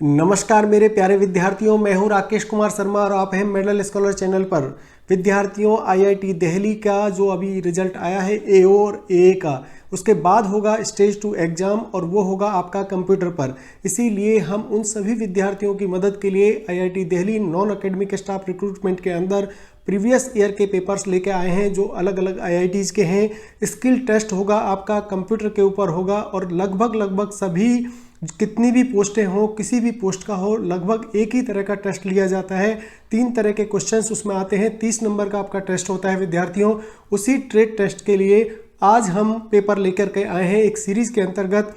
नमस्कार मेरे प्यारे विद्यार्थियों, मैं हूं राकेश कुमार शर्मा और आप हैं मेडल स्कॉलर चैनल पर। विद्यार्थियों, आईआईटी दिल्ली का जो अभी रिजल्ट आया है एओ और एए का, उसके बाद होगा स्टेज 2 एग्जाम और वो होगा आपका कंप्यूटर पर। इसीलिए हम उन सभी विद्यार्थियों की मदद के लिए IIT Delhi non academic staff recruitment के अंदर प्रीवियस ईयर के पेपर्स लेके आए हैं जो अलग अलग आईआईटीज़ के हैं। स्किल टेस्ट होगा आपका कंप्यूटर के ऊपर होगा और लगभग सभी कितनी भी पोस्टें हो, किसी भी पोस्ट का हो, लगभग एक ही तरह का टेस्ट लिया जाता है। 3 तरह के क्वेश्चंस उसमें आते हैं। 30 नंबर का आपका टेस्ट होता है विद्यार्थियों। उसी ट्रेड टेस्ट के लिए आज हम पेपर लेकर के आए हैं। एक सीरीज के अंतर्गत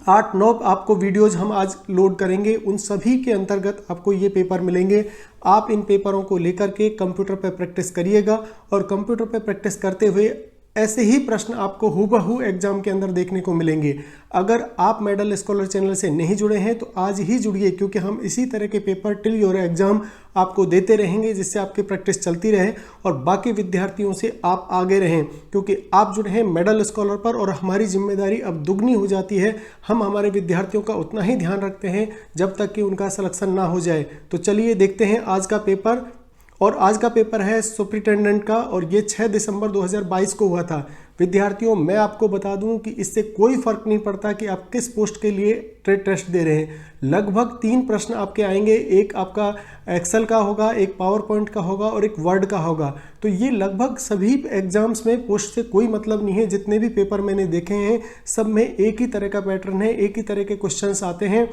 8-9 आपको वीडियोज हम आज लोड करेंगे। उन सभी के अंतर्गत आपको ये पेपर मिलेंगे। आप इन पेपरों को लेकर के कंप्यूटर पर प्रैक्टिस करिएगा और कंप्यूटर पर प्रैक्टिस करते हुए ऐसे ही प्रश्न आपको हूबहू एग्जाम के अंदर देखने को मिलेंगे। अगर आप मेडल स्कॉलर चैनल से नहीं जुड़े हैं तो आज ही जुड़िए, क्योंकि हम इसी तरह के पेपर टिल योर एग्जाम आपको देते रहेंगे जिससे आपकी प्रैक्टिस चलती रहे और बाकी विद्यार्थियों से आप आगे रहें, क्योंकि आप जुड़े हैं मेडल स्कॉलर पर और हमारी जिम्मेदारी अब दुगनी हो जाती है। हम हमारे विद्यार्थियों का उतना ही ध्यान रखते हैं जब तक कि उनका सिलेक्शन ना हो जाए। तो चलिए देखते हैं आज का पेपर। और आज का पेपर है सुपरिटेंडेंट का और ये 6 दिसंबर 2022 को हुआ था। विद्यार्थियों, मैं आपको बता दूं कि इससे कोई फर्क नहीं पड़ता कि आप किस पोस्ट के लिए ट्रेड टेस्ट दे रहे हैं। लगभग 3 प्रश्न आपके आएंगे। एक आपका एक्सेल का होगा, एक पावर पॉइंट का होगा और एक वर्ड का होगा। तो ये लगभग सभी एग्जाम्स में पोस्ट से कोई मतलब नहीं है। जितने भी पेपर मैंने देखे हैं सब में एक ही तरह का पैटर्न है, एक ही तरह के क्वेश्चंस आते हैं।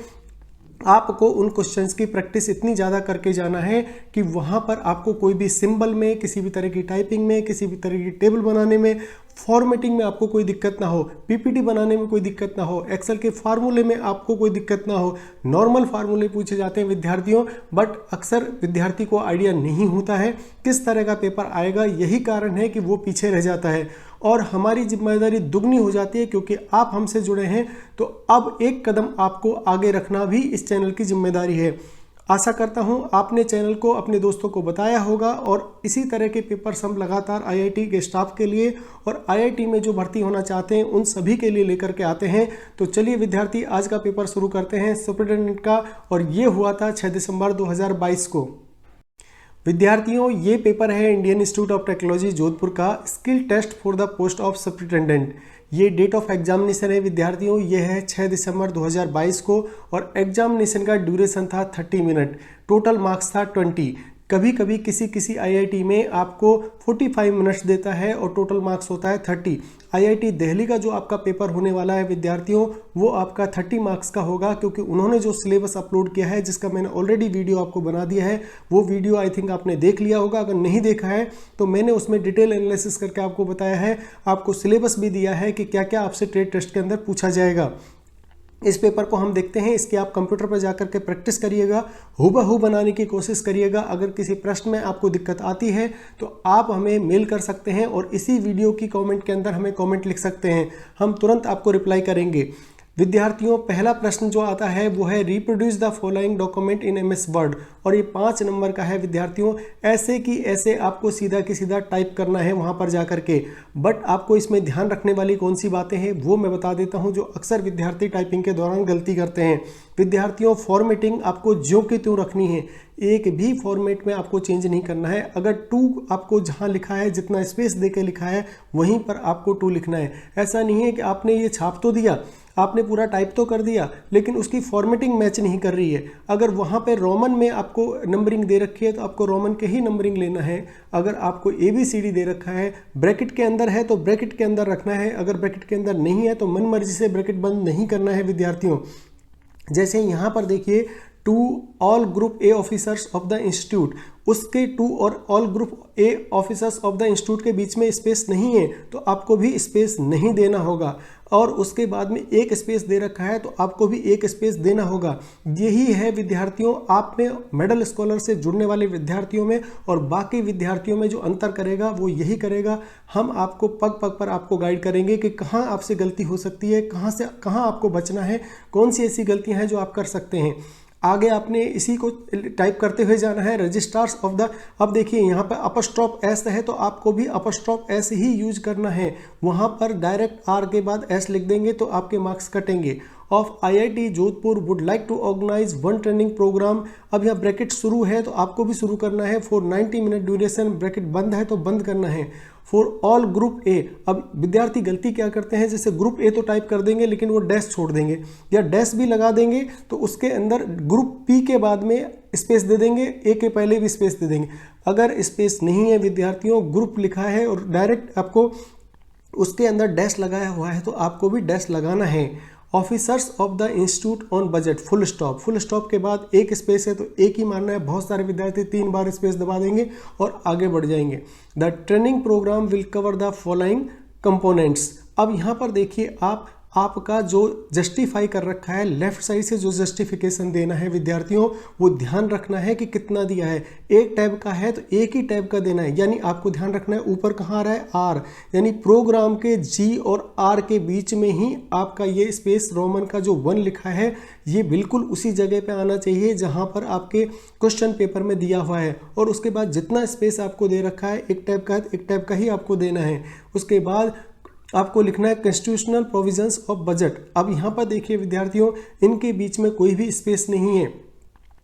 आपको उन क्वेश्चंस की प्रैक्टिस इतनी ज़्यादा करके जाना है कि वहाँ पर आपको कोई भी सिंबल में, किसी भी तरह की टाइपिंग में, किसी भी तरह की टेबल बनाने में, फॉर्मेटिंग में आपको कोई दिक्कत ना हो, पीपीटी बनाने में कोई दिक्कत ना हो, एक्सेल के फार्मूले में आपको कोई दिक्कत ना हो। नॉर्मल फार्मूले पूछे जाते हैं विद्यार्थियों, बट अक्सर विद्यार्थी को आइडिया नहीं होता है किस तरह का पेपर आएगा। यही कारण है कि वो पीछे रह जाता है और हमारी जिम्मेदारी दुगनी हो जाती है, क्योंकि आप हमसे जुड़े हैं तो अब एक कदम आपको आगे रखना भी इस चैनल की जिम्मेदारी है। आशा करता हूं आपने चैनल को अपने दोस्तों को बताया होगा और इसी तरह के पेपर्स हम लगातार आईआईटी के स्टाफ के लिए और आईआईटी में जो भर्ती होना चाहते हैं उन सभी के लिए लेकर के आते हैं। तो चलिए विद्यार्थी, आज का पेपर शुरू करते हैं सुपरिटेंडेंट का और ये हुआ था 6 दिसंबर 2022 को। विद्यार्थियों, ये पेपर है Indian Institute of Technology Jodhpur का skill test for the post of superintendent. ये डेट ऑफ एग्जामिनेशन है विद्यार्थियों, ये है 6 दिसंबर 2022 को और एग्जामिनेशन का ड्यूरेशन था 30 मिनट। टोटल मार्क्स था 20। कभी कभी किसी आईआईटी में आपको 45 मिनट्स देता है और टोटल मार्क्स होता है 30। आईआईटी दिल्ली का जो आपका पेपर होने वाला है विद्यार्थियों, वो आपका 30 मार्क्स का होगा, क्योंकि उन्होंने जो सिलेबस अपलोड किया है, जिसका मैंने ऑलरेडी वीडियो आपको बना दिया है, वो वीडियो आई थिंक आपने देख लिया होगा। अगर नहीं देखा है तो मैंने उसमें डिटेल एनालिसिस करके आपको बताया है, आपको सिलेबस भी दिया है कि क्या क्या आपसे ट्रेड टेस्ट के अंदर पूछा जाएगा। इस पेपर को हम देखते हैं, इसके आप कंप्यूटर पर जाकर के प्रैक्टिस करिएगा, हूबहू बनाने की कोशिश करिएगा। अगर किसी प्रश्न में आपको दिक्कत आती है तो आप हमें मेल कर सकते हैं और इसी वीडियो की कमेंट के अंदर हमें कमेंट लिख सकते हैं, हम तुरंत आपको रिप्लाई करेंगे। विद्यार्थियों, पहला प्रश्न जो आता है वो है reproduce the following document in MS word और ये 5 नंबर का है विद्यार्थियों। ऐसे कि ऐसे आपको सीधा की सीधा टाइप करना है वहाँ पर जाकर के, बट आपको इसमें ध्यान रखने वाली कौन सी बातें हैं वो मैं बता देता हूँ, जो अक्सर विद्यार्थी टाइपिंग के दौरान गलती करते हैं। विद्यार्थियों, फॉर्मेटिंग आपको ज्यों की त्यों रखनी है, एक भी फॉर्मेट में आपको चेंज नहीं करना है। अगर टू आपको जहाँ लिखा है, जितना स्पेस दे के लिखा है वहीं पर आपको टू लिखना है। ऐसा नहीं है कि आपने ये छाप तो दिया, आपने पूरा टाइप तो कर दिया, लेकिन उसकी फॉर्मेटिंग मैच नहीं कर रही है। अगर वहाँ पे रोमन में आपको नंबरिंग दे रखी है तो आपको रोमन के ही नंबरिंग लेना है। अगर आपको ABCD दे रखा है, ब्रैकेट के अंदर है तो ब्रैकेट के अंदर रखना है, अगर ब्रैकेट के अंदर नहीं है तो मन मर्जी से ब्रैकेट बंद नहीं करना है विद्यार्थियों। जैसे यहाँ पर देखिए, to all group A officers of the institute, उसके टू और all group A officers of the institute के बीच में स्पेस नहीं है तो आपको भी स्पेस नहीं देना होगा। और उसके बाद में एक स्पेस दे रखा है तो आपको भी एक स्पेस देना होगा। यही है विद्यार्थियों, आप में मेडल स्कॉलर से जुड़ने वाले विद्यार्थियों में और बाकी विद्यार्थियों में जो अंतर करेगा वो यही करेगा। हम आपको पग पग पर आपको गाइड करेंगे कि कहाँ आपसे गलती हो सकती है, कहाँ से कहाँ आपको बचना है, कौन सी ऐसी गलतियाँ हैं जो आप कर सकते हैं। आगे आपने इसी को टाइप करते हुए जाना है, रजिस्ट्रार्स ऑफ द। अब देखिए यहाँ पर अपस्ट्रॉप एस है तो आपको भी अपस्ट्रॉप एस ही यूज करना है। वहाँ पर डायरेक्ट आर के बाद एस लिख देंगे तो आपके मार्क्स कटेंगे। Of IIT Jodhpur would like to organize one training program. अब यहाँ ब्रैकेट शुरू है तो आपको भी शुरू करना है। फॉर 90 मिनट ड्यूरेशन, ब्रैकेट बंद है तो बंद करना है। फॉर ऑल ग्रुप ए। अब विद्यार्थी गलती क्या करते हैं, जैसे ग्रुप ए तो टाइप कर देंगे लेकिन वो डैश छोड़ देंगे या डैश भी लगा देंगे, तो उसके अंदर ग्रुप पी के बाद में स्पेस दे देंगे, ए के पहले भी स्पेस दे देंगे। अगर स्पेस नहीं है विद्यार्थियों, ग्रुप लिखा है और डायरेक्ट आपको उसके अंदर डैश लगाया हुआ है तो आपको भी डैश लगाना है। Officers of the institute on budget, full stop. Full stop के बाद एक स्पेस है तो एक ही मानना है। बहुत सारे विद्यार्थी 3 बार स्पेस दबा देंगे और आगे बढ़ जाएंगे। The training program will cover the following components. अब यहाँ पर देखिए आपका जो जस्टिफाई कर रखा है, लेफ्ट साइड से जो जस्टिफिकेशन देना है विद्यार्थियों, वो ध्यान रखना है कि कितना दिया है। एक टैब का है तो एक ही टैब का देना है, यानी आपको ध्यान रखना है ऊपर कहाँ आ रहा है, आर, यानी प्रोग्राम के जी और आर के बीच में ही आपका ये स्पेस रोमन का जो 1 लिखा है ये बिल्कुल उसी जगह पे आना चाहिए जहाँ पर आपके क्वेश्चन पेपर में दिया हुआ है। और उसके बाद जितना स्पेस आपको दे रखा है एक टैब का है तो एक टैब का ही आपको देना है। उसके बाद आपको लिखना है कॉन्स्टिट्यूशनल प्रोविजंस ऑफ बजट। अब यहाँ पर देखिए विद्यार्थियों, इनके बीच में कोई भी स्पेस नहीं है,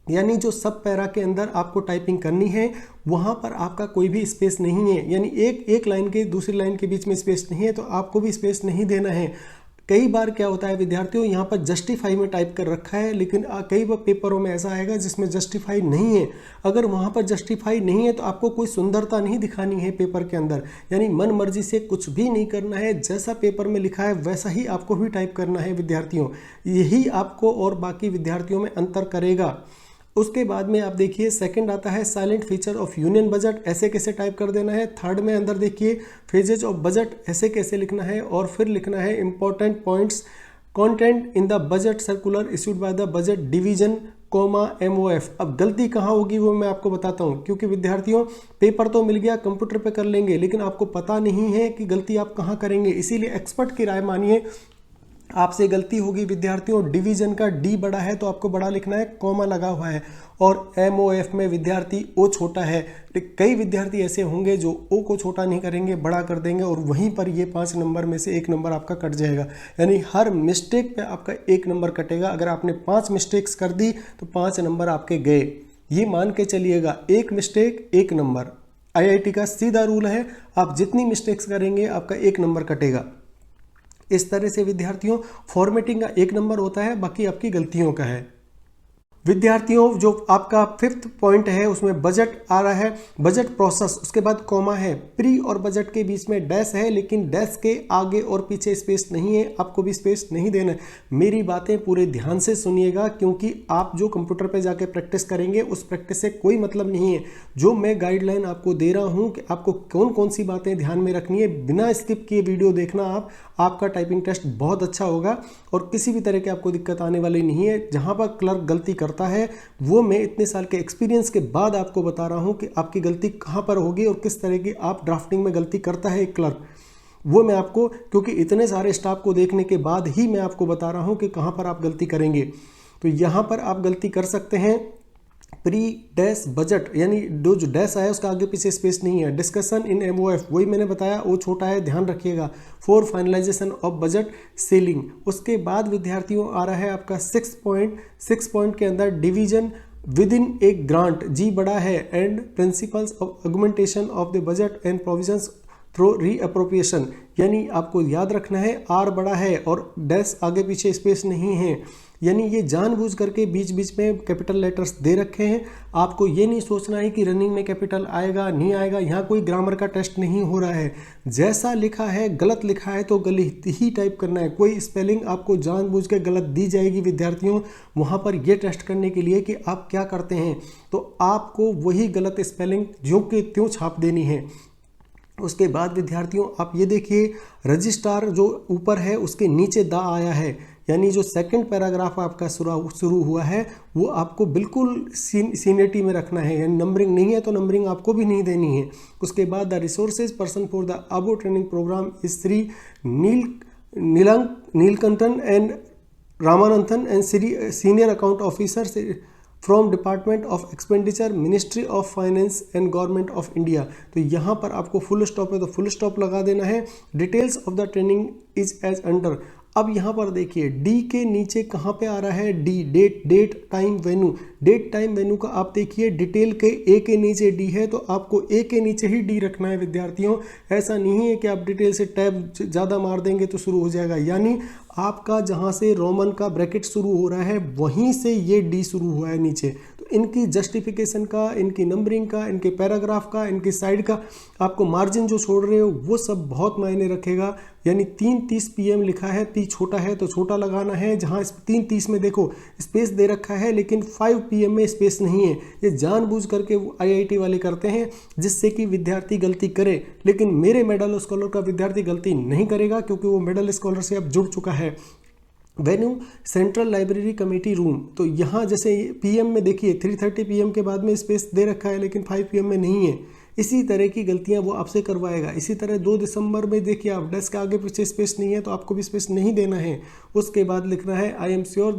यानी जो सब पैरा के अंदर आपको टाइपिंग करनी है वहाँ पर आपका कोई भी स्पेस नहीं है, यानी एक लाइन के दूसरी लाइन के बीच में स्पेस नहीं है तो आपको भी स्पेस नहीं देना है। कई बार क्या होता है विद्यार्थियों, यहाँ पर जस्टिफाई में टाइप कर रखा है लेकिन कई बार पेपरों में ऐसा आएगा जिसमें जस्टिफाई नहीं है। अगर वहाँ पर जस्टिफाई नहीं है तो आपको कोई सुंदरता नहीं दिखानी है पेपर के अंदर, यानी मन मर्जी से कुछ भी नहीं करना है, जैसा पेपर में लिखा है वैसा ही आपको भी टाइप करना है विद्यार्थियों। यही आपको और बाकी विद्यार्थियों में अंतर करेगा। उसके बाद में आप देखिए सेकंड आता है silent feature of union budget, ऐसे कैसे टाइप कर देना है। थर्ड में अंदर देखिए फेजेज ऑफ बजट, ऐसे कैसे लिखना है। और फिर लिखना है important points content in the budget circular issued by the budget division MOF। अब गलती कहाँ होगी वो मैं आपको बताता हूँ, क्योंकि विद्यार्थियों पेपर तो मिल गया, कंप्यूटर पे कर लेंगे, लेकिन आपको पता नहीं है कि गलती आप कहाँ करेंगे, इसीलिए एक्सपर्ट की राय मानिए। आपसे गलती होगी विद्यार्थियों, डिवीजन का डी बड़ा है तो आपको बड़ा लिखना है, कॉमा लगा हुआ है, और MOF में विद्यार्थी ओ छोटा है। कई विद्यार्थी ऐसे होंगे जो ओ को छोटा नहीं करेंगे, बड़ा कर देंगे और वहीं पर ये 5 नंबर में से 1 नंबर आपका कट जाएगा, यानी हर मिस्टेक पे आपका 1 नंबर कटेगा। अगर आपने 5 मिस्टेक्स कर दी तो 5 नंबर आपके गए, ये मान के चलिएगा, 1 मिस्टेक 1 नंबर। IIT का सीधा रूल है, आप जितनी मिस्टेक्स करेंगे आपका 1 नंबर कटेगा। इस तरह से विद्यार्थियों फॉर्मेटिंग का 1 नंबर होता है, बाकी आपकी गलतियों का है। विद्यार्थियों जो आपका 5th पॉइंट है उसमें बजट आ रहा है, बजट प्रोसेस, उसके बाद कॉमा है, प्री और बजट के बीच में डैश है, लेकिन डैश के आगे और पीछे स्पेस नहीं है, आपको भी स्पेस नहीं देना है। मेरी बातें पूरे ध्यान से सुनिएगा, क्योंकि आप जो कंप्यूटर पे जाके प्रैक्टिस करेंगे उस प्रैक्टिस से कोई मतलब नहीं है। जो मैं गाइडलाइन आपको दे रहा हूँ कि आपको कौन कौन सी बातें ध्यान में रखनी है, बिना स्किप किए वीडियो देखना आपका टाइपिंग टेस्ट बहुत अच्छा होगा और किसी भी तरह की आपको दिक्कत आने वाली नहीं है। जहाँ पर क्लर्क गलती करता है वो मैं इतने साल के एक्सपीरियंस के बाद आपको बता रहा हूँ कि आपकी गलती कहाँ पर होगी और किस तरह की आप ड्राफ्टिंग में गलती करता है एक क्लर्क, वो मैं आपको, क्योंकि इतने सारे स्टाफ को देखने के बाद ही मैं आपको बता रहा हूँ कि कहाँ पर आप गलती करेंगे। तो यहाँ पर आप गलती कर सकते हैं, प्री डैश बजट, यानी जो डैश आया उसका आगे पीछे स्पेस नहीं है। डिस्कशन इन MOF, वही मैंने बताया, वो छोटा है, ध्यान रखिएगा। For finalisation of budget selling. उसके बाद विद्यार्थियों आ रहा है आपका 6 पॉइंट के अंदर division within a grant, जी बड़ा है, and principles of augmentation of the budget and provisions through reappropriation, यानी आपको याद रखना है आर बड़ा है और डैश आगे पीछे स्पेस नहीं है, यानी ये जानबूझ करके बीच बीच में कैपिटल लेटर्स दे रखे हैं। आपको ये नहीं सोचना है कि रनिंग में कैपिटल आएगा नहीं आएगा, यहाँ कोई ग्रामर का टेस्ट नहीं हो रहा है। जैसा लिखा है, गलत लिखा है तो गलत ही टाइप करना है। कोई स्पेलिंग आपको जानबूझ के गलत दी जाएगी विद्यार्थियों, वहाँ पर ये टेस्ट करने के लिए कि आप क्या करते हैं, तो आपको वही गलत स्पेलिंग जो कि त्यों छाप देनी है। उसके बाद विद्यार्थियों आप ये देखिए, रजिस्ट्रार जो ऊपर है उसके नीचे दा आया है, यानी जो सेकंड पैराग्राफ आपका शुरू हुआ है वो आपको बिल्कुल सीनियरिटी में रखना है, यानी नंबरिंग नहीं है तो नंबरिंग आपको भी नहीं देनी है। उसके बाद the resources person for the above training programme is Shri Neelakantan and Ramananthan and senior account officer from department of expenditure, ministry of finance and government of India. तो यहाँ पर आपको फुल स्टॉप है तो फुल स्टॉप लगा देना है। Details of the training is as under. अब यहाँ पर देखिए डी के नीचे कहाँ पे आ रहा है, D, date time venue. Date time venue का आप देखिए डिटेल के ए के नीचे डी है, तो आपको ए के नीचे ही डी रखना है विद्यार्थियों। ऐसा नहीं है कि आप डिटेल से टैब ज़्यादा मार देंगे तो शुरू हो जाएगा, यानी आपका जहाँ से रोमन का ब्रैकेट शुरू हो रहा है वहीं से ये डी शुरू हुआ है नीचे। तो इनकी जस्टिफिकेशन का, इनकी नंबरिंग का, इनके पैराग्राफ का, इनकी साइड का आपको मार्जिन जो छोड़ रहे हो वो सब बहुत मायने रखेगा। यानी 3:30 PM लिखा है, टी छोटा है तो छोटा लगाना है। जहाँ 3:30 में देखो स्पेस दे रखा है लेकिन 5 PM में स्पेस नहीं है। ये जानबूझ करके IIT वाले करते हैं जिससे कि विद्यार्थी गलती करे, लेकिन मेरे मेडल स्कॉलर का विद्यार्थी गलती नहीं करेगा क्योंकि वो मेडल स्कॉलर से अब जुड़ चुका है। Venue central library committee room, तो यहाँ जैसे PM में देखिए 3:30 PM के बाद में स्पेस दे रखा है लेकिन 5 PM में नहीं है। इसी तरह की गलतियां वो आपसे करवाएगा। इसी तरह 2 दिसंबर में देखिए आप डेस्क के आगे पीछे स्पेस नहीं है तो आपको भी स्पेस नहीं देना है। उसके बाद लिखना है I am sure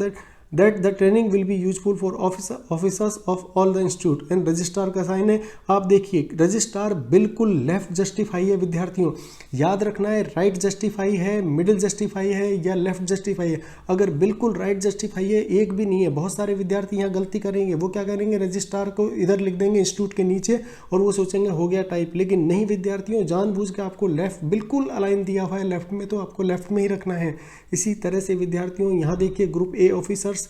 that the training will be useful for officers of all the institute and registrar का साइन है। आप देखिए रजिस्ट्रार बिल्कुल लेफ्ट जस्टिफाई है विद्यार्थियों, याद रखना है राइट जस्टिफाई है, मिडिल जस्टिफाई है या लेफ्ट जस्टिफाई है। अगर बिल्कुल राइट जस्टिफाई है एक भी नहीं है, बहुत सारे विद्यार्थी यहाँ गलती करेंगे। वो क्या करेंगे, रजिस्ट्रार को इधर लिख देंगे इंस्टीट्यूट के नीचे और वो सोचेंगे हो गया टाइप, लेकिन नहीं विद्यार्थियों, जानबूझ के आपको लेफ्ट बिल्कुल अलाइन दिया हुआ है लेफ्ट में, तो आपको लेफ्ट में ही रखना है। इसी तरह से विद्यार्थियों यहाँ देखिए ग्रुप ए ऑफिसर्स,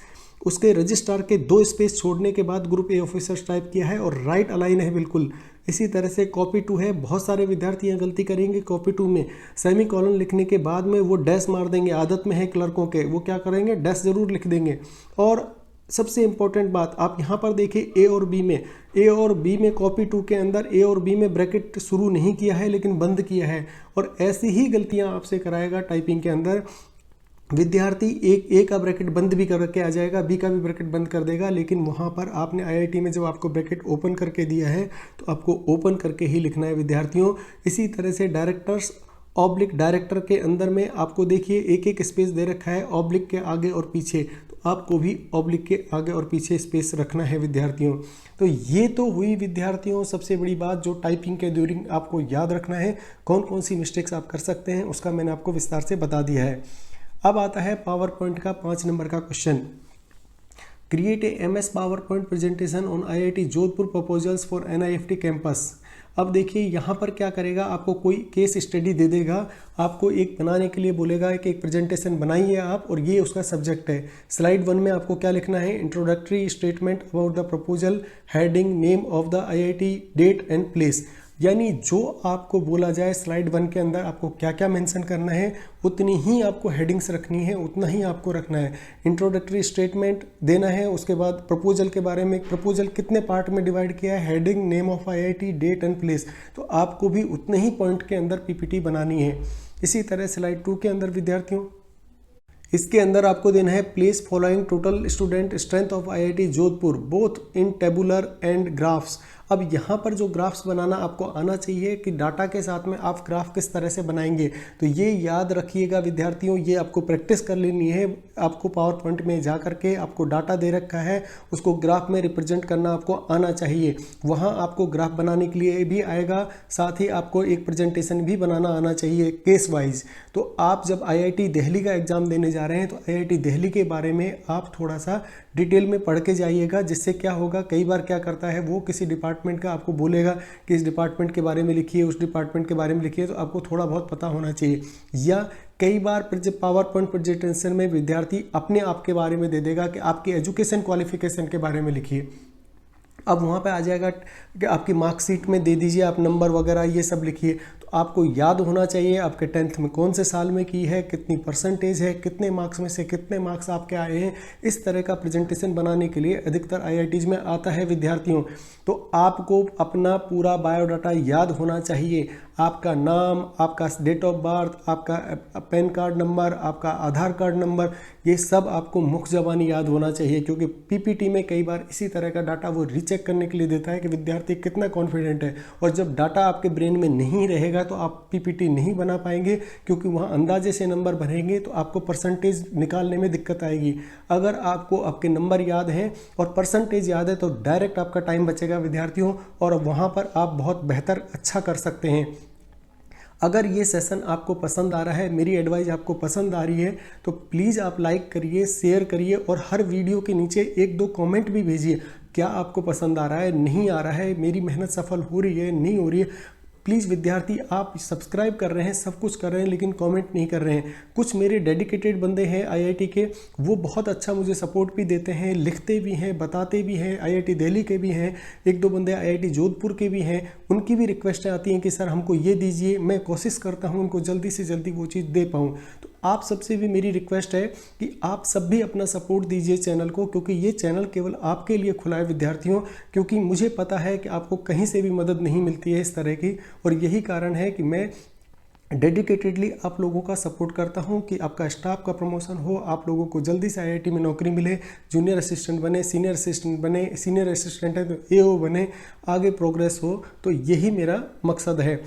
उसके रजिस्ट्रार के 2 स्पेस छोड़ने के बाद ग्रुप ए ऑफिसर्स टाइप किया है और राइट अलाइन है बिल्कुल। इसी तरह से कॉपी 2 है, बहुत सारे विद्यार्थी यहाँ गलती करेंगे। कॉपी 2 में सेमी कॉलन लिखने के बाद में वो डैश मार देंगे, आदत में है क्लर्कों के, वो क्या करेंगे डैश जरूर लिख देंगे। और सबसे इंपॉर्टेंट बात आप यहाँ पर देखिए ए और बी में कॉपी 2 के अंदर ए और बी में ब्रैकेट शुरू नहीं किया है लेकिन बंद किया है, और ऐसी ही गलतियाँ आपसे कराएगा टाइपिंग के अंदर। विद्यार्थी एक ए का ब्रैकेट बंद भी करके आ जाएगा, बी का भी ब्रैकेट बंद कर देगा, लेकिन वहाँ पर आपने IIT में जब आपको ब्रैकेट ओपन करके दिया है तो आपको ओपन करके ही लिखना है विद्यार्थियों। इसी तरह से डायरेक्टर्स ऑब्लिक डायरेक्टर के अंदर में आपको देखिए एक स्पेस दे रखा है ऑब्लिक के आगे और पीछे, तो आपको भी ऑब्लिक के आगे और पीछे स्पेस रखना है विद्यार्थियों। तो ये तो हुई विद्यार्थियों सबसे बड़ी बात जो टाइपिंग के ड्यूरिंग आपको याद रखना है। कौन कौन सी मिस्टेक्स आप कर सकते हैं उसका मैंने आपको विस्तार से बता दिया है। अब आता है पावर पॉइंट का 5 नंबर का question. Create a MS power point presentation on IIT Jodhpur proposals for NIFT campus. अब देखिए यहाँ पर क्या करेगा, आपको कोई केस स्टडी दे देगा, आपको एक बनाने के लिए बोलेगा कि एक प्रेजेंटेशन बनाइए आप, और ये उसका सब्जेक्ट है। स्लाइड 1 में आपको क्या लिखना है, introductory statement about the proposal, heading, name of the IIT, date and place. यानी जो आपको बोला जाए स्लाइड 1 के अंदर आपको क्या क्या मेंशन करना है उतनी ही आपको हेडिंग्स रखनी है, उतना ही आपको रखना है। इंट्रोडक्टरी स्टेटमेंट देना है, उसके बाद प्रपोजल के बारे में, प्रपोजल कितने पार्ट में डिवाइड किया है, heading, name of IIT, date and place, तो आपको भी उतने ही पॉइंट के अंदर PPT बनानी है। इसी तरह स्लाइड 2 के अंदर विद्यार्थियों इसके अंदर आपको देना है place following total student strength of IIT Jodhpur both in tabular and graphs. अब यहाँ पर जो ग्राफ्स बनाना आपको आना चाहिए कि डाटा के साथ में आप ग्राफ किस तरह से बनाएंगे, तो ये याद रखिएगा विद्यार्थियों, ये आपको प्रैक्टिस कर लेनी है। आपको पावर पॉइंट में जा करके आपको डाटा दे रखा है, उसको ग्राफ में रिप्रेजेंट करना आपको आना चाहिए। वहाँ आपको ग्राफ बनाने के लिए भी आएगा, साथ ही आपको एक प्रेजेंटेशन भी बनाना आना चाहिए केस वाइज। तो आप जब IIT दिल्ली का एग्ज़ाम देने जा रहे हैं तो IIT दिल्ली के बारे में आप थोड़ा सा डिटेल में पढ़ के जाइएगा, जिससे क्या होगा, कई बार क्या करता है वो किसी डिपार्टमेंट का आपको बोलेगा कि इस डिपार्टमेंट के बारे में लिखिए, उस डिपार्टमेंट के बारे में लिखिए, तो आपको थोड़ा बहुत पता होना चाहिए। या कई बार पावर पॉइंट प्रेजेंटेशन में विद्यार्थी अपने आप के बारे में दे देगा कि आपकी एजुकेशन क्वालिफिकेशन के बारे में लिखिए। अब वहाँ पे आ जाएगा कि आपकी मार्कशीट में दे दीजिए आप नंबर वगैरह ये सब लिखिए। तो आपको याद होना चाहिए आपके 10th में कौन से साल में की है, कितनी परसेंटेज है, कितने मार्क्स में से कितने मार्क्स आपके आए हैं। इस तरह का प्रेजेंटेशन बनाने के लिए अधिकतर IITs में आता है विद्यार्थियों। तो आपको अपना पूरा बायोडाटा याद होना चाहिए, आपका नाम, आपका डेट ऑफ बर्थ, आपका पैन कार्ड नंबर, आपका आधार कार्ड नंबर, ये सब आपको मुख्य ज़बानी याद होना चाहिए, क्योंकि PPT में कई बार इसी तरह का डाटा वो रीचेक करने के लिए देता है कि विद्यार्थी कितना कॉन्फिडेंट है। और जब डाटा आपके ब्रेन में नहीं रहेगा तो आप PPT नहीं बना पाएंगे, क्योंकि वहाँ अंदाजे से नंबर भरेंगे तो आपको परसेंटेज निकालने में दिक्कत आएगी। अगर आपको आपके नंबर याद हैं और परसेंटेज याद है तो डायरेक्ट आपका टाइम बचेगा विद्यार्थियों, और वहाँ पर आप बहुत बेहतर अच्छा कर सकते हैं। अगर ये सेशन आपको पसंद आ रहा है, मेरी एडवाइस आपको पसंद आ रही है, तो प्लीज़ आप लाइक करिए, शेयर करिए और हर वीडियो के नीचे 1-2 कमेंट भी भेजिए। क्या आपको पसंद आ रहा है, नहीं आ रहा है, मेरी मेहनत सफल हो रही है, नहीं हो रही है। प्लीज़ विद्यार्थी, आप सब्सक्राइब कर रहे हैं, सब कुछ कर रहे हैं, लेकिन कमेंट नहीं कर रहे हैं। कुछ मेरे डेडिकेटेड बंदे हैं आईआईटी के, वो बहुत अच्छा मुझे सपोर्ट भी देते हैं, लिखते भी हैं, बताते भी हैं। आईआईटी दिल्ली के भी हैं, 1-2 बंदे आईआईटी जोधपुर के भी हैं। उनकी भी रिक्वेस्टें आती हैं कि सर हमको ये दीजिए। मैं कोशिश करता हूँ उनको जल्दी से जल्दी वो चीज़ दे पाऊँ। तो आप सबसे भी मेरी रिक्वेस्ट है कि आप सब भी अपना सपोर्ट दीजिए चैनल को, क्योंकि ये चैनल केवल आपके लिए खुला है विद्यार्थियों। क्योंकि मुझे पता है कि आपको कहीं से भी मदद नहीं मिलती है इस तरह की, और यही कारण है कि मैं डेडिकेटेडली आप लोगों का सपोर्ट करता हूं कि आपका स्टाफ का प्रमोशन हो, आप लोगों को जल्दी से आईआईटी में नौकरी मिले, जूनियर असिस्टेंट बने, सीनियर असिस्टेंट बने, सीनियर असिस्टेंट है तो एओ बने, आगे प्रोग्रेस हो। तो यही मेरा मकसद है।